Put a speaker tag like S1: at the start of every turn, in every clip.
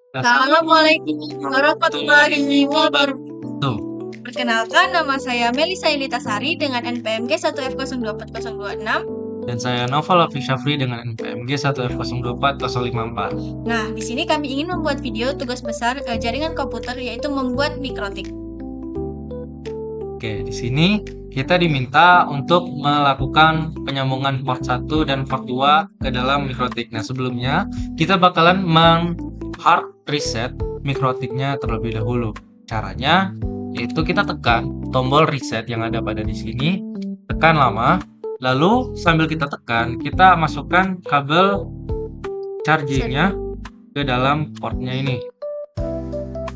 S1: Assalamualaikum warahmatullahi wabarakatuh.
S2: Tuh,
S1: Perkenalkan, nama saya Melisa Yunitasari dengan NPMG 1F024.026.
S2: dan saya Noval Afiq Syafri dengan NPMG 1F024054.
S1: Nah, di sini kami ingin membuat video tugas besar jaringan komputer, yaitu membuat mikrotik.
S2: Oke, di sini kita diminta untuk melakukan penyambungan port 1 dan port 2 ke dalam mikrotik. Nah, sebelumnya kita bakalan hard reset mikrotiknya terlebih dahulu. Caranya yaitu kita tekan tombol reset yang ada pada di sini, tekan lama, lalu sambil kita tekan, kita masukkan kabel chargingnya ke dalam portnya ini.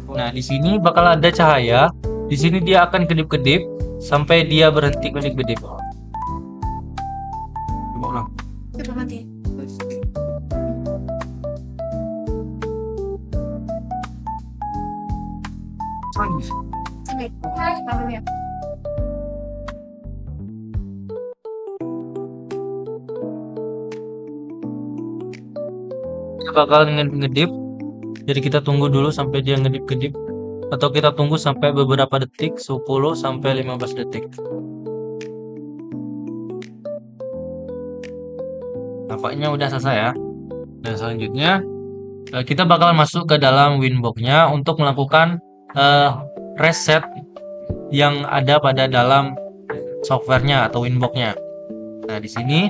S2: Nah, di sini bakal ada cahaya. Di sini dia akan kedip-kedip sampai dia berhenti kedip-kedip. Coba ulang.
S1: Coba mati.
S2: Dia bakal ngedip. Jadi kita tunggu dulu sampai dia ngedip-kedip, atau kita tunggu sampai beberapa detik, 10 sampai 15 detik. Nampaknya udah selesai ya. Dan selanjutnya kita bakal masuk ke dalam Winbox-nya untuk melakukan reset yang ada pada dalam softwarenya atau Winbox-nya. Nah, di sini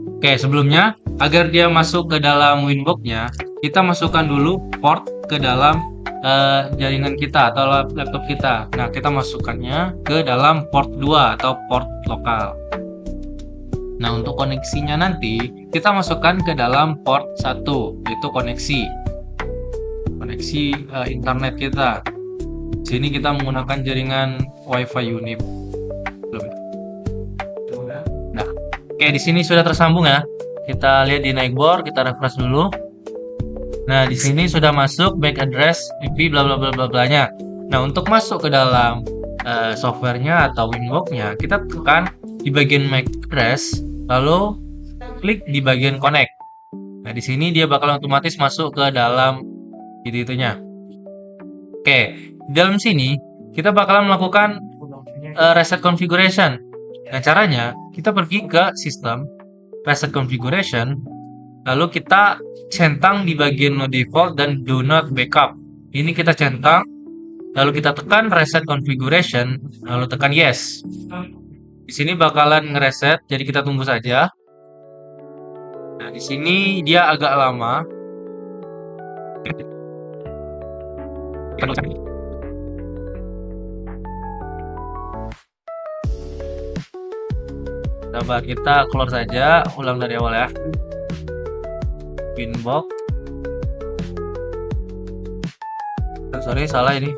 S2: oke, sebelumnya agar dia masuk ke dalam Winbox-nya, kita masukkan dulu port ke dalam jaringan kita atau laptop kita. Nah, kita masukkannya ke dalam port 2 atau port lokal. Nah, untuk koneksinya nanti kita masukkan ke dalam port 1, yaitu koneksi internet kita. Di sini kita menggunakan jaringan WiFi Unip. Nah, oke, di sini sudah tersambung ya. Kita lihat di Nightboard, kita refresh dulu. Nah, di sini sudah masuk MAC address IP bla bla bla bla blanya. Nah, untuk masuk ke dalam softwarenya atau Winbox-nya, kita tekan di bagian MAC address, lalu klik di bagian connect. Nah, di sini dia bakal otomatis masuk ke dalam itunya. Oke, di dalam sini kita bakalan melakukan reset configuration. Nah, caranya kita pergi ke sistem reset configuration, lalu kita centang di bagian no default dan do not backup. Ini kita centang, lalu kita tekan reset configuration, lalu tekan yes. Di sini bakalan ngereset, jadi kita tunggu saja. Nah, di sini dia agak lama. Sabar, kita keluar saja, ulang dari awal ya. Winbox. Sorry, salah ini.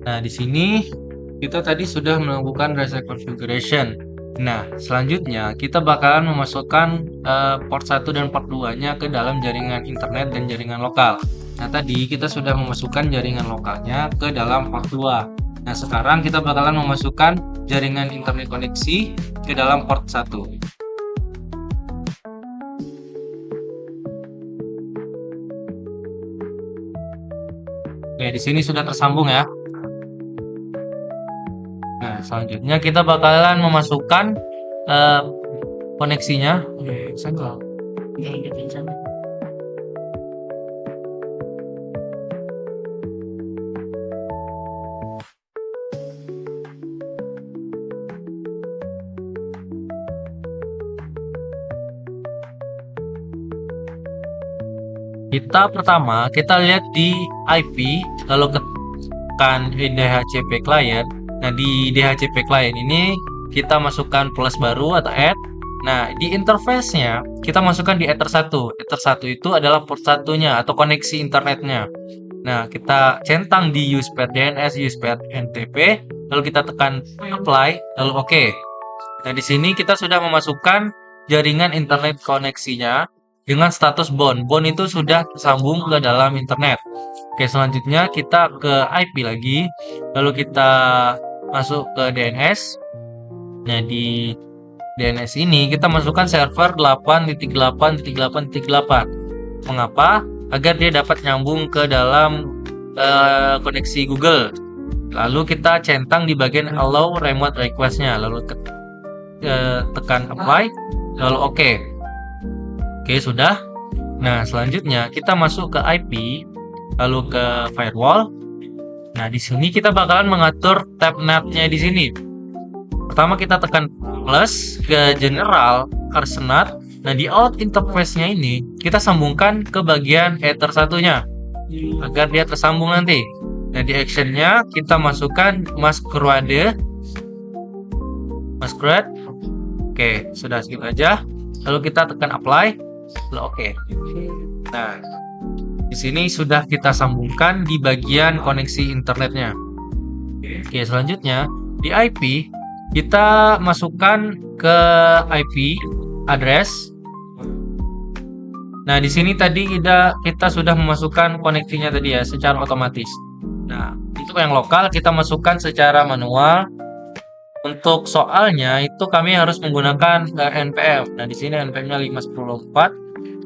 S2: Nah, di sini kita tadi sudah melakukan reset configuration. Nah, selanjutnya kita bakalan memasukkan port 1 dan port 2-nya ke dalam jaringan internet dan jaringan lokal. Nah, tadi kita sudah memasukkan jaringan lokalnya ke dalam port 2. Nah, sekarang kita bakalan memasukkan jaringan internet koneksi ke dalam port 1. Oke, di sini sudah tersambung ya. Nah, selanjutnya kita bakalan memasukkan koneksinya. Kita lihat di IP, lalu tekan DHCP client. Nah, di DHCP client ini kita masukkan plus baru atau add. Nah, di interface-nya kita masukkan di Ether 1. Ether 1 itu adalah port satunya atau koneksi internetnya. Nah, kita centang di use pair DNS, use pair NTP, lalu kita tekan apply, lalu oke. Nah, di sini kita sudah memasukkan jaringan internet koneksinya dengan status bond. Bond itu sudah tersambung ke dalam internet. Oke, selanjutnya kita ke IP lagi, lalu kita masuk ke DNS. Nah, di DNS ini kita masukkan server 8.8.8.8. Mengapa? Agar dia dapat nyambung ke dalam koneksi Google. Lalu kita centang di bagian allow remote request-nya, lalu tekan apply, lalu oke. Oke, sudah. Nah, selanjutnya kita masuk ke IP, lalu ke firewall. Nah, di sini kita bakalan mengatur tab NAT-nya di sini. Pertama kita tekan plus ke general arsenat. Nah, di out interface-nya ini kita sambungkan ke bagian Ether satunya agar dia tersambung nanti. Nah, di action-nya kita masukkan masquerade. Oke, sudah segitu aja. Lalu kita tekan apply. Lalu oke. Nah, di sini sudah kita sambungkan di bagian koneksi internetnya. Oke, selanjutnya di IP kita masukkan ke IP address. Nah, di sini tadi kita sudah memasukkan koneksinya tadi ya secara otomatis. Nah, untuk yang lokal kita masukkan secara manual. Untuk soalnya itu kami harus menggunakan NPM. Nah, di sini NPM-nya 514.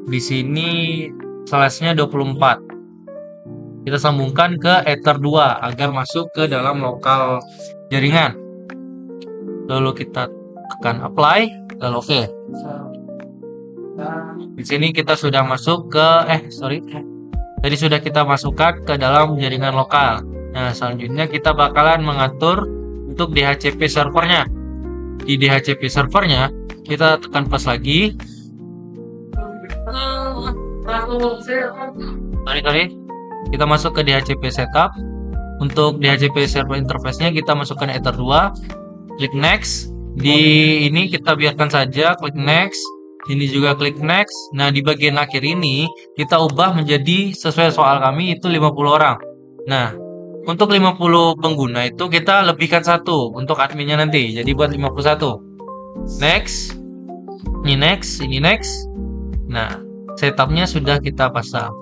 S2: Di sini slash-nya 24. Kita sambungkan ke Ether 2 agar masuk ke dalam lokal jaringan. Lalu kita tekan apply, lalu oke. Di sini kita sudah masuk ke tadi sudah kita masukkan ke dalam jaringan lokal. Nah, selanjutnya kita bakalan mengatur untuk DHCP servernya. Di DHCP servernya kita tekan plus lagi. Kita masuk ke DHCP setup. Untuk DHCP server interface-nya kita masukkan Ether 2. Klik next. Di ini kita biarkan saja, klik next. Ini juga klik next. Nah, di bagian akhir ini kita ubah menjadi sesuai soal kami itu 50 orang. Nah, untuk 50 pengguna itu kita lebihkan 1 untuk adminnya nanti. Jadi buat 51. Next. Ini next, ini next. Nah, setupnya sudah kita pasang.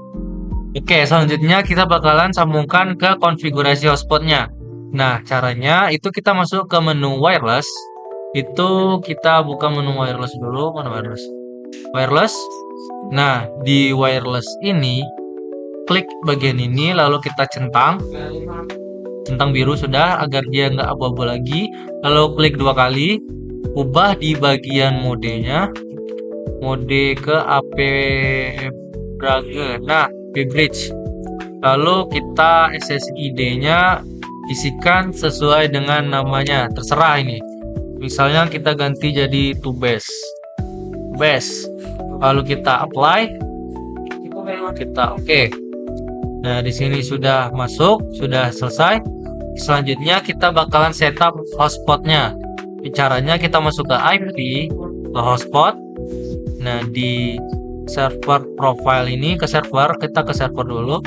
S2: Oke, selanjutnya kita bakalan sambungkan ke konfigurasi hotspotnya. Nah, caranya itu kita masuk ke menu wireless. Itu kita buka menu wireless dulu. Mana wireless? Wireless. Nah, di wireless ini klik bagian ini lalu kita centang biru sudah agar dia nggak abu-abu lagi. Lalu klik 2 kali, ubah di bagian modenya, mode ke AP Brage. Nah, bridge. Lalu kita SSID-nya isikan sesuai dengan namanya, terserah ini. Misalnya kita ganti jadi to base. Lalu kita apply. Kita oke. Nah, di sini sudah masuk, sudah selesai. Selanjutnya kita bakalan setup hotspotnya. Caranya kita masuk ke IP, ke hotspot. Nah, di server profile ini ke server, kita ke server dulu.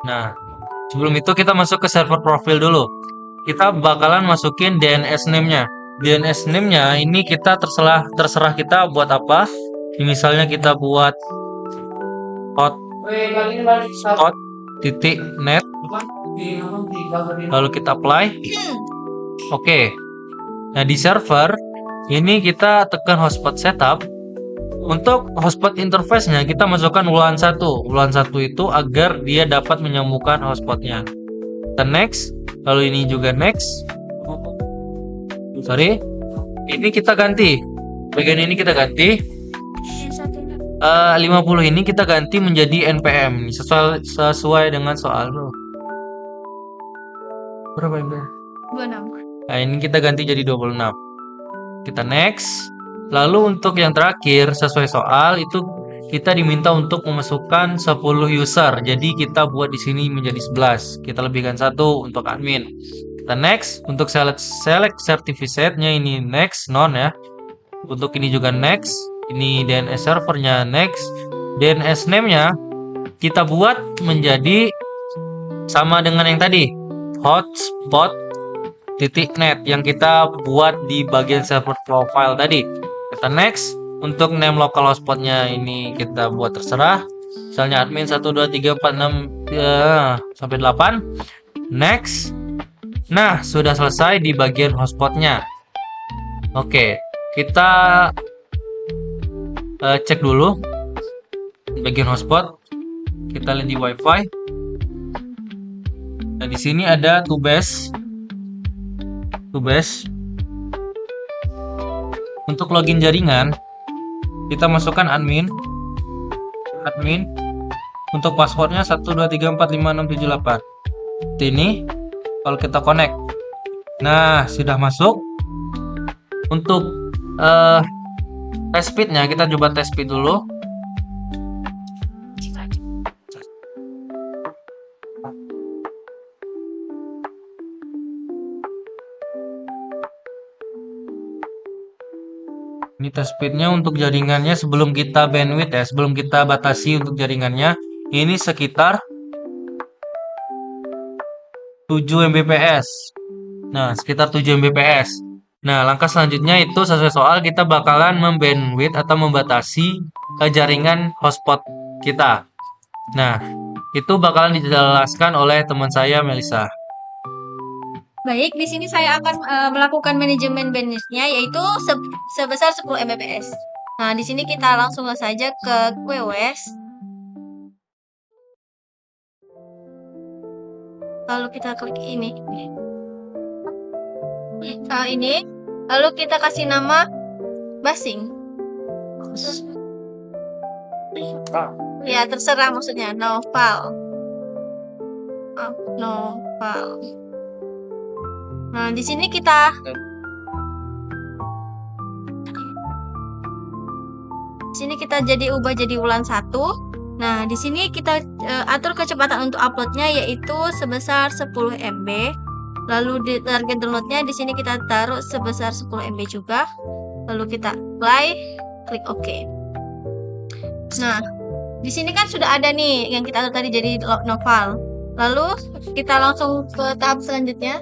S2: Nah, sebelum itu kita masuk ke server profile dulu. Kita bakalan masukin DNS name-nya. DNS name-nya ini kita terserah kita buat apa. Misalnya kita buat hot.net. Lalu kita apply. Oke. Nah, di server ini kita tekan hotspot setup. Untuk hotspot interface-nya kita masukkan ulangan 1. Ulangan 1 itu agar dia dapat menyambungkan hotspotnya. Kita next. Lalu ini juga next. Ini kita ganti. Bagian ini kita ganti. 50 ini kita ganti menjadi NPM sesuai dengan soal lo. Berapa NPM?
S1: 26.
S2: Nah, ini kita ganti jadi 26. Kita next. Lalu untuk yang terakhir sesuai soal itu kita diminta untuk memasukkan 10 user. Jadi kita buat di sini menjadi 11. Kita lebihkan 1 untuk admin. Kita next. Untuk select certificate-nya ini next, non ya. Untuk ini juga next. Ini DNS servernya next. DNS name-nya kita buat menjadi sama dengan yang tadi. hotspot.net yang kita buat di bagian server profile tadi. Kita next. Untuk name local hotspotnya ini kita buat terserah. Misalnya admin 1 2 3 4 6 sampai 8. Next. Nah, sudah selesai di bagian hotspotnya. Oke, kita cek dulu bagian hotspot. Kita lihat di WiFi. Nah, di sini ada Tubes. Untuk login jaringan, kita masukkan admin. Untuk passwordnya 123456778. Ini kalau kita connect. Nah, sudah masuk. Untuk test speednya kita coba test speed dulu. Ini test speednya untuk jaringannya sebelum kita bandwidth ya, sebelum kita batasi untuk jaringannya, ini sekitar 7 Mbps. Nah, sekitar 7 Mbps. Nah, langkah selanjutnya itu sesuai soal kita bakalan membandwidth atau membatasi jaringan hotspot kita. Nah, itu bakalan dijelaskan oleh teman saya Melisa.
S1: Baik, di sini saya akan melakukan manajemen bandwidth-nya yaitu sebesar 10 Mbps. Nah, di sini kita langsung saja ke QoS. Lalu kita klik ini. Ini. Lalu kita kasih nama Basing. Ya, terserah maksudnya. Noval. Nah, di sini kita ubah jadi ulan 1. Nah, di sini kita atur kecepatan untuk uploadnya yaitu sebesar 10 MB. Lalu di target downloadnya di sini kita taruh sebesar 10 MB juga. Lalu kita apply, klik OK. Nah, di sini kan sudah ada nih yang kita atur tadi jadi Noval. Lalu kita langsung ke tahap selanjutnya,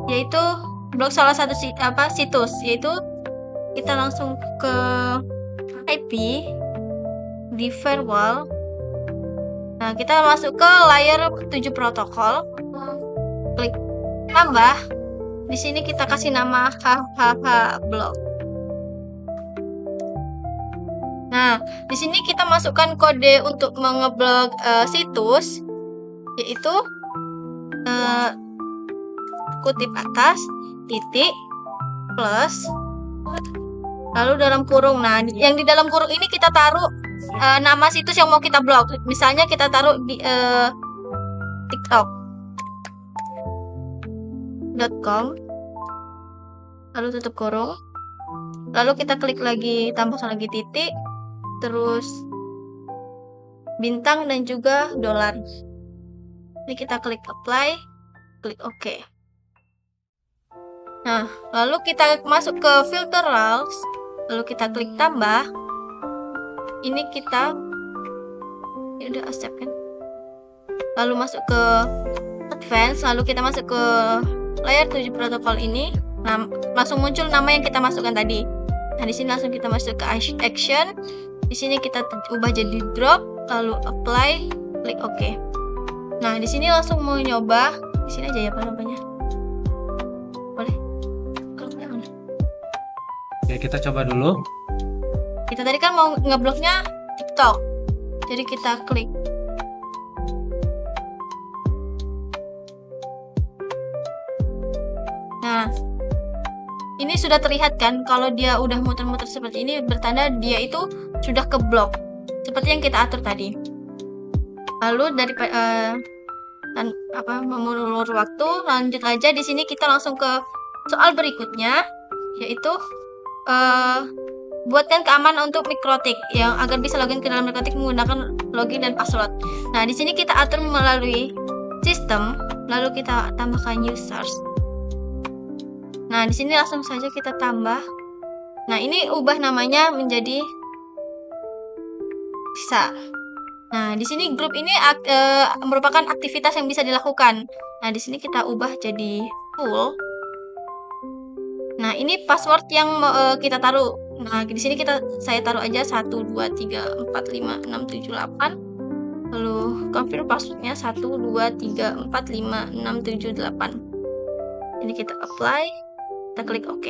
S1: yaitu blok salah satu situs, yaitu kita langsung ke IP di firewall. Nah, kita masuk ke layer 7 protokol, klik tambah. Di sini kita kasih nama blok. Nah, di sini kita masukkan kode untuk mengeblok situs, yaitu kutip atas titik plus lalu dalam kurung. Nah, yang di dalam kurung ini kita taruh nama situs yang mau kita blok. Misalnya kita taruh di tiktok.com, lalu tutup kurung, lalu kita klik lagi, tambahkan lagi titik, terus bintang dan juga dolar. Ini kita klik apply, klik OK. Nah, lalu kita masuk ke filter rules, lalu kita klik tambah. Ini kita udah accept kan. Lalu masuk ke advance, lalu kita masuk ke layer 7 protokol ini. Nah, langsung muncul nama yang kita masukkan tadi. Nah, di sini langsung kita masuk ke action. Di sini kita ubah jadi drop, lalu apply, klik OK. Nah, di sini langsung mau nyoba. Di sini aja ya namanya. Boleh?
S2: Oke, kita coba dulu.
S1: Kita tadi kan mau ngebloknya TikTok. Jadi kita klik. Nah, ini sudah terlihat kan kalau dia udah muter-muter seperti ini, bertanda dia itu sudah keblok seperti yang kita atur tadi. Lalu dari mengulur waktu, lanjut aja. Di sini kita langsung ke soal berikutnya, yaitu buatkan keamanan untuk Mikrotik yang agar bisa login ke dalam Mikrotik menggunakan login dan password. Nah, di sini kita atur melalui sistem, lalu kita tambahkan users. Nah, di sini langsung saja kita tambah. Nah, ini ubah namanya menjadi bisa. Nah, di sini grup ini merupakan aktivitas yang bisa dilakukan. Nah, di sini kita ubah jadi full. Nah, ini password yang kita taruh. Nah, di sini saya taruh aja 1 2 3 4 5 6 7 8. Lalu confirm passwordnya 1 2 3 4 5 6 7 8. Ini kita apply, kita klik OK.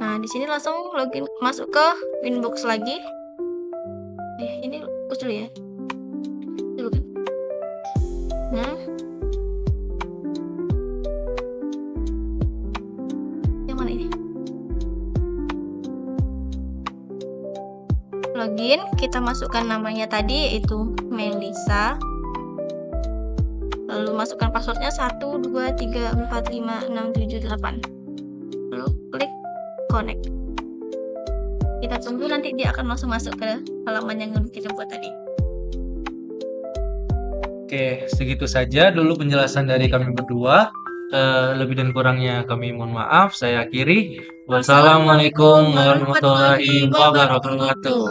S1: Nah, di sini langsung login masuk ke Winbox lagi. Ini hapus dulu ya. Dulu kan. Nah, yang mana ini? Login, kita masukkan namanya tadi yaitu Melisa. Lalu masukkan passwordnya 1 2 3 4 5 6 7 8. Lalu klik connect. Kita tunggu, nanti dia akan langsung masuk ke halaman yang kita buat tadi.
S2: Oke, segitu saja dulu penjelasan dari kami berdua. Lebih dan kurangnya kami mohon maaf. Saya akhiri. Wassalamualaikum warahmatullahi wabarakatuh.